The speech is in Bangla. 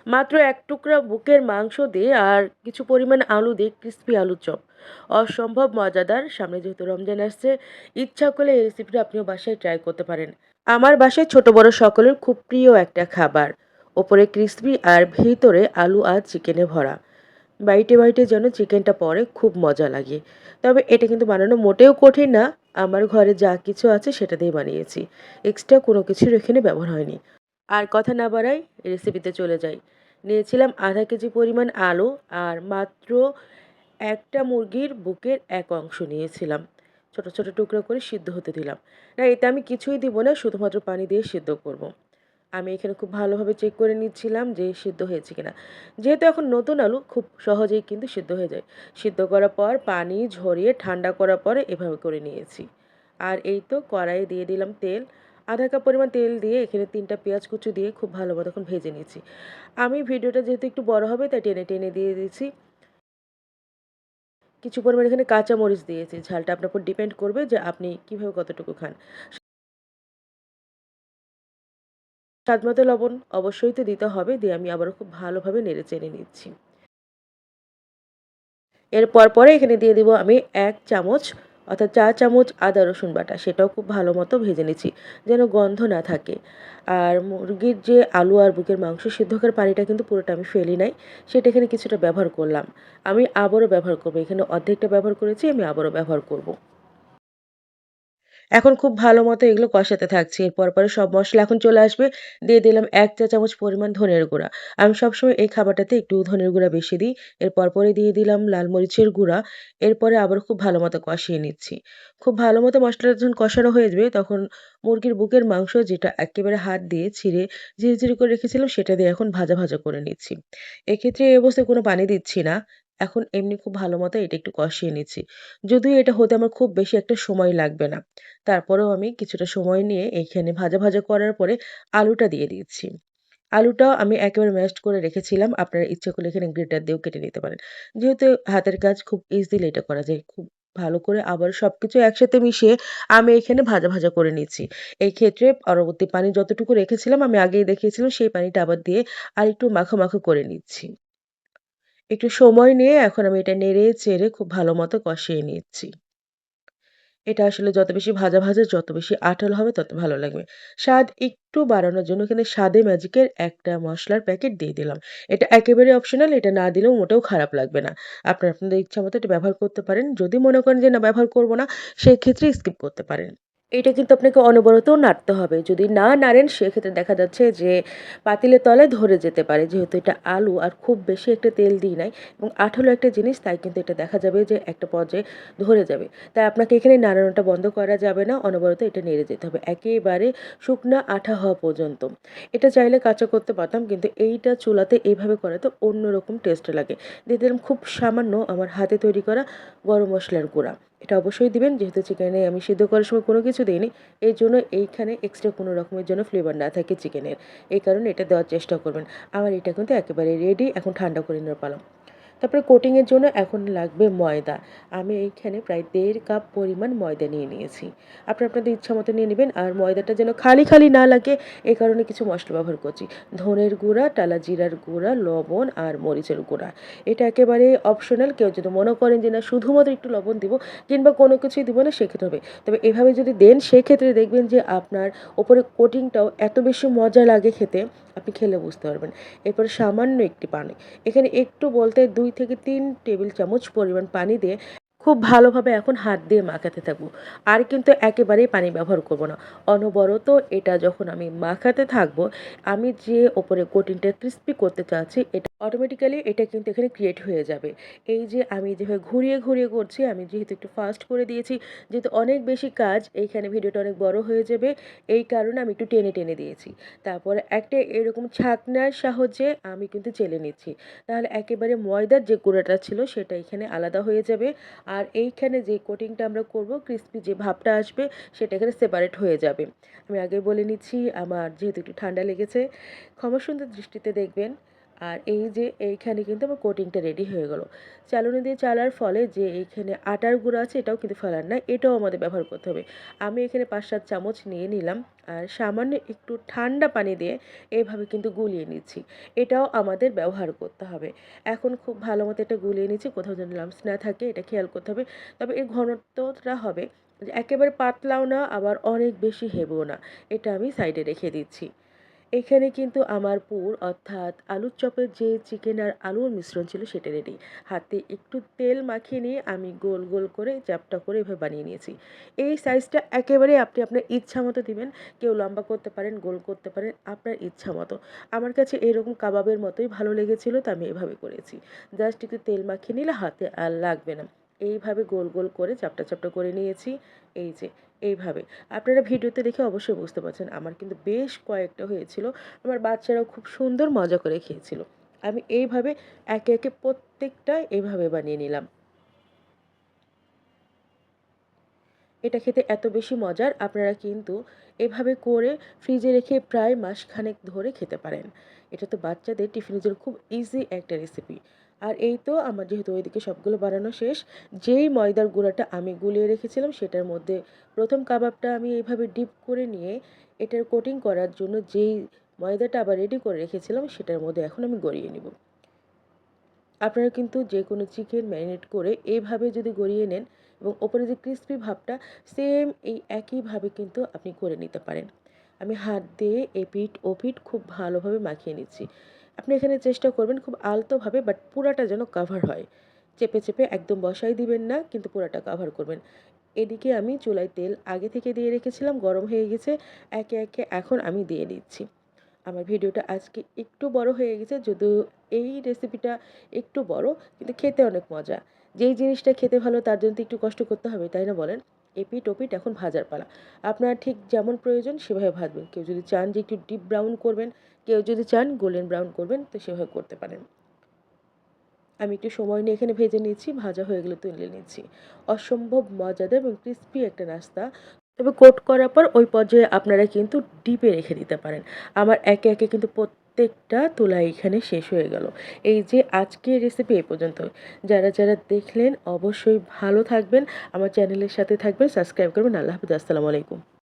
মাত্র এক টুকরা বুকের মাংস দিয়ে আর কিছু পরিমাণ আলু দিয়ে ক্রিস্পি আলুর চপ। অসম্ভব মজাদার। সামনে যেহেতু রমজান আসছে, ইচ্ছা করলে এই রেসিপিটা আপনিও বাসায় ট্রাই করতে পারেন। আমার বাসায় ছোট বড় সকলের খুব প্রিয় একটা খাবার। ওপরে ক্রিস্পি আর ভিতরে আলু আর চিকেনে ভরা। বাইটে বাইটে যেন চিকেনটা পড়ে, খুব মজা লাগে। তবে এটা কিন্তু বানানো মোটেও কঠিন না। আমার ঘরে যা কিছু আছে সেটা দিয়ে বানিয়েছি। এক্সট্রা কোনো কিছুর এখানে ব্যবহার হয়নি। আর কথা না বাড়াই, রেসিপিতে চলে যাই। নিয়েছিলাম আধা কেজি পরিমাণ আলু আর মাত্র একটা মুরগির বুকের এক অংশ নিয়েছিলাম। ছোট ছোট টুকরো করে সিদ্ধ হতে দিলাম। না, এতে আমি কিছুই দিব না, শুধুমাত্র পানি দিয়ে সিদ্ধ করব। আমি এখানে খুব ভালোভাবে চেক করে নিচ্ছিলাম যে সিদ্ধ হয়েছে কিনা। যেহেতু এখন নতুন আলু, খুব সহজেই কিন্তু সিদ্ধ হয়ে যায়। সিদ্ধ করার পর পানি ঝরিয়ে ঠান্ডা করার পরে এভাবে করে নিয়েছি। আর এই তো কড়াইয়ে দিয়ে দিলাম তেল। আধা কাপ পরিমাণ তেল দিয়ে এখানে ৩টা পেঁয়াজ কুচি দিয়ে খুব ভালোভাবে এখন ভেজে নিয়েছি। আমি ভিডিওটা যেহেতু একটু বড় হবে তাই টেনে টেনে দিয়ে দিয়েছি। কিছু পরিমাণ এখানে কাঁচা মরিচ দিয়েছি। ঝালটা আপনার উপর ডিপেন্ড করবে যে আপনি কিভাবে কতটুকু খান। স্বাদমতো লবণ অবশ্যই তো দিতে হবে। দিয়ে আমি আবারও খুব ভালোভাবে নেড়ে চেড়ে নিচ্ছি। এরপর পরে এখানে দিয়ে দিব আমি ১ চামচ অর্থাৎ ৪ চামচ আদা রসুন বাটা। সেটাও খুব ভালো মতো ভেজে নিচ্ছি, যেন গন্ধ না থাকে। আর মুরগির যে আলু আর বুকের মাংস সিদ্ধ করার পানিটা কিন্তু পুরোটা আমি ফেলি নাই। সেটা এখানে কিছুটা ব্যবহার করলাম। আমি আবারও ব্যবহার করব। এখানে অর্ধেকটা ব্যবহার করেছি, আমি আবারও ব্যবহার করব। এখন খুব ভালো মতো এগুলো কষাতে থাকছি। এর পরপরে সব মসলা এখন চলে আসবে। দিয়ে দিলাম ১ চা চামচ পরিমাণ ধনের গুঁড়া। আমি সবসময় এই খাবারটাতে একটু ধনের গুঁড়া বেশি দিই। এর পরপরে দিয়ে দিলাম লাল মরিচের গুঁড়া। এরপরে আবার খুব ভালো মতো কষিয়ে নিচ্ছি। খুব ভালো মতো মসলাটা যখন কষানো হয়ে যাবে তখন মুরগির বুকের মাংস যেটা একেবারে হাত দিয়ে ছিঁড়ে ঝিরিঝিরি করে রেখেছিলাম সেটা দিয়ে এখন ভাজা, ভাজা করে নিচ্ছি। এক্ষেত্রে এই অবস্থায় কোনো পানি দিচ্ছি না। এখন এমনি খুব ভালো মতো এটা একটু কষিয়ে নিচ্ছি। যদিও এটা হতে আমার খুব বেশি একটা সময় লাগবে না। তারপরেও আমি কিছুটা সময় নিয়ে এইখানে ভাজা, ভাজা করার পরে আলুটা দিয়ে দিচ্ছি। আলুটাও আমি একেবারে ম্যাশড করে রেখেছিলাম। আপনারা ইচ্ছে করলে এখানে গ্রেটার দিয়েও কেটে নিতে পারেন। যেহেতু হাতের কাজ খুব ইজিলি এটা করা যায়। খুব ভালো করে আবার সবকিছু একসাথে মিশিয়ে আমি এখানে ভাজা, ভাজা করে নিচ্ছি। এই ক্ষেত্রে পরবর্তী পানি যতটুকু রেখেছিলাম আমি আগেই দেখিয়েছিলাম সেই পানিটা আবার দিয়ে আরেকটু মাখো, মাখো করে নিচ্ছি। একটু সময় নিয়ে এখন আমি এটা নেড়ে চেড়ে খুব ভালো মতো কষিয়ে নিচ্ছি। এটা আসলে যত বেশি ভাজা, ভাজা যত বেশি আঁঠালো হবে তত ভালো লাগবে। স্বাদ একটু বাড়ানোর জন্য এখানে স্বাদে ম্যাজিকের একটা মসলার প্যাকেট দিয়ে দিলাম। এটা একেবারে অপশনাল, এটা না দিলেও মোটেও খারাপ লাগবে না। আপনারা আপনাদের ইচ্ছামতো এটা ব্যবহার করতে পারেন। যদি মনে করেন যে না ব্যবহার করব না, সেক্ষেত্রে স্কিপ করতে পারেন। এটা কিন্তু আপনাকে অনবরত নাড়তে হবে। যদি না নাড়েন সেক্ষেত্রে দেখা যাচ্ছে যে পাতিলের তলায় ধরে যেতে পারে। যেহেতু এটা আলু আর খুব বেশি একটা তেল দিই নাই এবং আঠালো একটা জিনিস, তাই কিন্তু এটা দেখা যাবে যে একটা পর্যায়ে ধরে যাবে। তাই আপনাকে এখানে নাড়ানোটা বন্ধ করা যাবে না। অনবরত এটা নেড়ে যেতে হবে। একেবারে শুকনা আঠা হওয়া পর্যন্ত। এটা চাইলে কাঁচা করতে পারতাম, কিন্তু এইটা চুলাতে এইভাবে করাতে অন্যরকম টেস্ট লাগে। দিয়ে দিলাম খুব সামান্য আমার হাতে তৈরি করা গরম মসলার গুঁড়া। এটা অবশ্যই দিবেন, যেহেতু চিকেনে আমি সিদ্ধ করার সময় কোনো কিছু দেইনি। এজন্য এইখানে এক্সট্রা কোনো রকমের যেন ফ্লেভার না থাকে চিকেনের। এই কারণে এটা দেওয়ার চেষ্টা করবেন। আমার এটা কিন্তু একেবারে রেডি। এখন ঠান্ডা করে নেওয়ার পালা। তারপরে কোটিংয়ের জন্য এখন লাগবে ময়দা। আমি এইখানে প্রায় ১.৫ কাপ পরিমাণ ময়দা নিয়ে নিয়েছি। আপনারা আপনাদের ইচ্ছামতো নিয়ে নিবেন। আর ময়দাটা যেন খালি, খালি না লাগে এ কারণে কিছু মসলা ব্যবহার করছি। ধনের গুঁড়া, টালা জিরার গুঁড়া, লবণ আর মরিচের গুঁড়া। এটা একেবারে অপশনাল। কেউ যদি মনে করেন যে না শুধুমাত্র একটু লবণ দিব কিংবা কোনো কিছুই দিব না সেক্ষেত্রে হবে। তবে এভাবে যদি দেন সেক্ষেত্রে দেখবেন যে আপনার উপরে কোটিংটাও এত বেশি মজা লাগে খেতে, আপনি খেলে বুঝতে পারবেন। এরপরে সামান্য একটি পানি। এখানে একটু বলতে ২ থেকে ৩ টেবিল চামচ পরিমাণ পানি দিয়ে খুব ভালোভাবে এখন হাত দিয়ে মাখাতে থাকবো। আর কিন্তু একেবারেই পানি ব্যবহার করব না। অনবরত এটা যখন আমি মাখাতে থাকবো, আমি যে ওপরে কোটিংটা ক্রিস্পি করতে চাচ্ছি এটা অটোমেটিক্যালি এটা কিন্তু এখানে ক্রিয়েট হয়ে যাবে। এই যে আমি যেভাবে ঘুরিয়ে, ঘুরিয়ে করছি, আমি যেহেতু একটু ফাস্ট করে দিয়েছি, যেহেতু অনেক বেশি কাজ এইখানে ভিডিওটা অনেক বড় হয়ে যাবে, এই কারণে আমি একটু টেনে, টেনে দিয়েছি। তারপরে একটা এরকম ছাঁকনার সাহায্যে আমি কিন্তু চেলে নিচ্ছি। তাহলে একেবারে ময়দার যে গুঁড়াটা ছিল সেটা এখানে আলাদা হয়ে যাবে। আর এইখানে যে কোটিংটা আমরা করব, ক্রিস্পি যে ভাবটা আসবে সেটা এখানে সেপারেট হয়ে যাবে। আমি আগে বলে নিচ্ছি, আমার যেহেতু একটু ঠান্ডা লেগেছে, ক্ষমা সুন্দর দৃষ্টিতে দেখবেন। আর এই যে এইখানে কিন্তু আমার কোটিংটা রেডি হয়ে গেল। চালুনি দিয়ে চালার ফলে যে এইখানে আটার গুঁড়া আছে এটাও কিন্তু ফেলার না, এটাও আমাদের ব্যবহার করতে হবে। আমি এখানে ৫-৭ চামচ নিয়ে নিলাম আর সামান্য একটু ঠান্ডা পানি দিয়ে এভাবে কিন্তু গুলিয়ে নিচ্ছি। এটাও আমাদের ব্যবহার করতে হবে। এখন খুব ভালো মতো এটা গুলিয়ে নিচ্ছি, কোথাও যেন লাম্পস না থাকে এটা খেয়াল করতে হবে। তবে এর ঘনত্বটা হবে যে একেবারে পাতলাও না আবার অনেক বেশি হেভীও না। এটা আমি সাইডে রেখে দিচ্ছি। এখানে কিন্তু আমার পুর অর্থাৎ আলুর চপের যে চিকেন আর আলুর মিশ্রণ ছিল সেটা রেডি। হাতে একটু তেল মাখিয়ে নিয়ে আমি গোল, গোল করে চ্যাপ্টা করে এভাবে বানিয়ে নিয়েছি। এই সাইজটা একেবারে আপনি আপনার ইচ্ছা মতো দিবেন। কেউ লম্বা করতে পারেন, গোল করতে পারেন, আপনার ইচ্ছা মতো। আমার কাছে এরকম কাবাবের মতোই ভালো লেগেছিল তো আমি এভাবে করেছি। জাস্ট একটু তেল মাখিয়ে নিলে হাতে আর লাগবে না। এইভাবে গোল, গোল করে চ্যাপ্টা, চ্যাপ্টা করে নিয়েছি। এই যে এইভাবে। আপনারা ভিডিওতে দেখে অবশ্যই বুঝতে পারছেন আমার কিন্তু বেশ কয়েকটা হয়েছিল। আমার বাচ্চারাও খুব সুন্দর মজা করে খেয়েছিল। আমি এইভাবে একে, একে প্রত্যেকটা এভাবে বানিয়ে নিলাম। এটা খেতে এত বেশি মজার আপনারা কিন্তু এভাবে করে ফ্রিজে রেখে প্রায় মাসখানেক ধরে খেতে পারেন। এটা তো বাচ্চাদের টিফিনের জন্য খুব ইজি একটা রেসিপি। আর এই তো আমার যেহেতু ওইদিকে সবগুলো বানানো শেষ, যেই ময়দার গুঁড়াটা আমি গুলিয়ে রেখেছিলাম সেটার মধ্যে ১ম কাবাবটা আমি এইভাবে ডিপ করে নিয়ে এটার কোটিং করার জন্য যেই ময়দাটা আবার রেডি করে রেখেছিলাম সেটার মধ্যে এখন আমি গড়িয়ে নিব। আপনারা কিন্তু যেকোনো চিকেন ম্যারিনেট করে এভাবে যদি গড়িয়ে নেন এবং ওপরে যে ক্রিসপি ভাবটা সেম এই একইভাবে কিন্তু আপনি করে নিতে পারেন। আমি হাত দিয়ে এপিঠ ওপিঠ খুব ভালোভাবে মাখিয়ে নিচ্ছি। আপনি এখানে চেষ্টা করবেন খুব আলতোভাবে বাট পুরাটা যেন কাভার হয়। চেপে, চেপে একদম বসাই দিবেন না কিন্তু পুরাটা কাভার করবেন। এদিকে আমি চুলায় তেল আগে থেকে দিয়ে রেখেছিলাম, গরম হয়ে গেছে। একে, একে এখন আমি দিয়ে দিচ্ছি। আমার ভিডিওটা আজকে একটু বড় হয়ে গেছে, যদিও এই রেসিপিটা একটু বড় কিন্তু খেতে অনেক মজা। যেই জিনিসটা খেতে ভালো তার জন্য তো একটু কষ্ট করতে হবে, তাই না বলেন? এপিঠ ওপিঠ এখন ভাজার পালা। আপনার ঠিক যেমন প্রয়োজন সেভাবে ভাজবেন। কেউ যদি চান যে একটু ডিপ ব্রাউন করবেন, কেউ যদি চান গোল্ডেন ব্রাউন করবেন তো সেভাবে করতে পারেন। আমি একটু সময় নিয়ে এখানে ভেজে নিয়েছি, ভাজা হয়ে গেলে তুলে নিচ্ছি। অসম্ভব মজাদার এবং ক্রিসপি একটা নাস্তা। তবে কোট করার পর ওই পর্যায়ে আপনারা কিন্তু ডিপে রেখে দিতে পারেন। আমার একে, একে কিন্তু প্রত্যেকটা তুলা এখানে শেষ হয়ে গেল। এই যে আজকের রেসিপি এ পর্যন্ত। যারা, যারা দেখলেন অবশ্যই ভালো থাকবেন, আমার চ্যানেলের সাথে থাকবেন, সাবস্ক্রাইব করবেন। আল্লাহ হাফেজ। আসসালামু আলাইকুম।